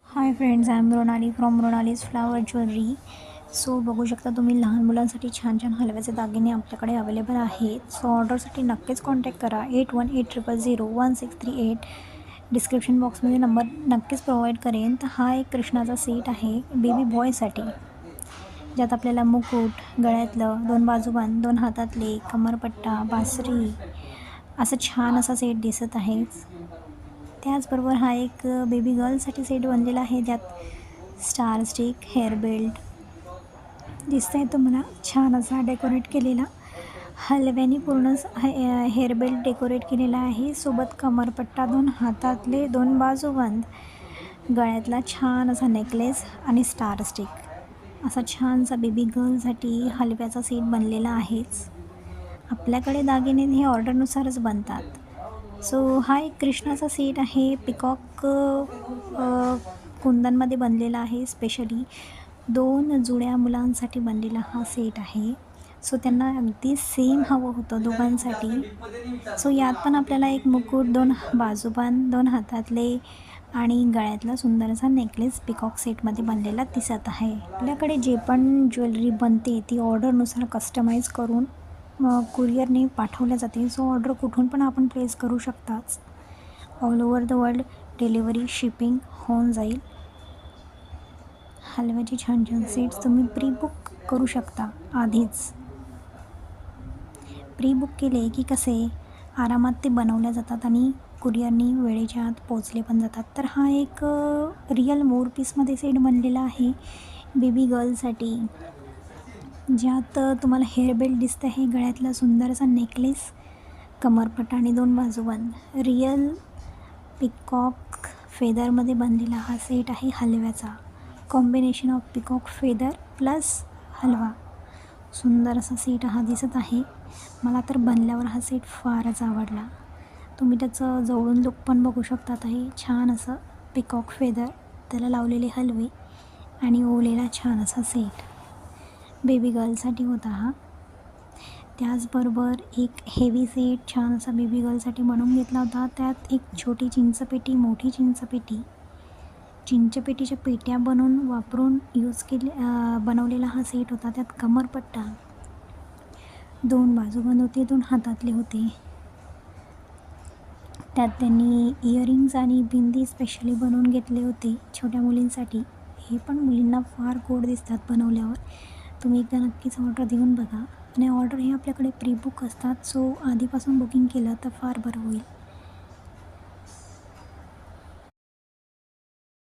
High friends, I am Mrinali from Mrinali's flower jewellery. So बघू शकता तुम्ही लहान मुलांसाठी छान छान हलव्याचे दागिने आपल्याकडे अवेलेबल आहेत. सो ऑर्डरसाठी नक्कीच कॉन्टॅक्ट करा 8180016338. डिस्क्रिप्शन बॉक्समध्ये नंबर नक्कीच प्रोव्हाइड करेन. तर हा एक कृष्णाचा सेट आहे बेबी बॉयसाठी, ज्यात आपल्याला मुकुट, गळ्यातलं, 2 बाजूबंद, 2 हातातले, कमरपट्टा, बासरी असं छान असा सेट दिसत आहे. त्याचबरोबर हा एक बेबी गर्लसाठी सेट बनलेला आहे, ज्यात स्टार स्टिक, हेअर बेल्ट दिसतंय तुम्हाला. छान असा डेकोरेट केलेला हलव्याने पूर्ण हेअर बेल्ट डेकोरेट केलेला आहे. सोबत कमरपट्टा, 2 हातातले, 2 बाजूबंद, गळ्यातला छान असा नेकलेस आणि स्टार स्टिक असा छानसा बेबी गर्लसाठी हलव्याचा सेट बनलेला आहेच. आपल्याकडे दागिने हे ऑर्डरनुसारच बनतात. सो हा एक कृष्णाचा सेट आहे. पिकॉक कुंदनमध्ये बनलेला आहे. स्पेशली 2 जुळ्या मुलांसाठी बनलेला हा सेट आहे. सो त्यांना अगदी सेम हवं होतं दोघांसाठी. सो यात पण आपल्याला एक मुकुट, 2 बाजूबंद, 2 हातातले आणि गळ्यातला सुंदरसा नेकलेस पिकॉक सेटमध्ये बनलेला दिसत आहे. आपल्याकडे जे पण ज्वेलरी बनते ती ऑर्डरनुसार कस्टमाइज करून कुरिअरने पाठवल्या जाते. सो ऑर्डर कुठून पण आपण प्लेस करू शकताच. All over the world delivery, shipping होऊन जाईल. हलव्याचे छान छान सेट्स तुम्ही प्री बुक करू शकता. आधीच प्री बुक केले की कसे आरामात ते बनवल्या जातात आणि कुरिअरनी वेळेच्या आत पोचले पण जातात. तर हा एक रिअल मोर पीसमध्ये सेट बनलेला आहे बेबी गर्लसाठी, ज्यात तुम्हाला हेअर बेल्ट दिसतं आहे, गळ्यातला सुंदरसा नेकलेस, कमरपट्टा आणि 2 बाजूबंद. रिअल पिकॉक फेदरमध्ये बनलेला हा सेट आहे हलव्याचा. Combination of peacock feather plus हलवा. सुंदर असा सेट हा दिसत आहे. मला तर बनल्यावर हा सेट फारच आवडला. तुम्ही त्याचं जवळून लुक पण बघू शकतात आहे. छान असं पिकॉक फेदर, त्याला लावलेले हलवे आणि ओवलेला छान असा सेट बेबी गर्लसाठी होता हा. त्याचबरोबर एक हेवी सेट छान असा बेबी गर्लसाठी बनवून घेतला होता. त्यात एक छोटी चिंचपेटी, मोठी चिंचपेटी, चिंचपेटीच्या पेट्या बनवून वापरून बनवलेला हा सेट होता. त्यात कमरपट्टा, 2 बाजूबंद होते, 2 हातातले होते. त्यात त्यांनी इयरिंग्ज आणि बिंदी स्पेशली बनवून घेतले होते छोट्या मुलींसाठी. हे पण मुलींना फार गोड दिसतात बनवल्यावर. तुम्ही एकदा नक्कीच ऑर्डर देऊन बघा. आणि ऑर्डर हे आपल्याकडे प्री बुक असतात. सो आधीपासून बुकिंग केलं तर फार बरं होईल.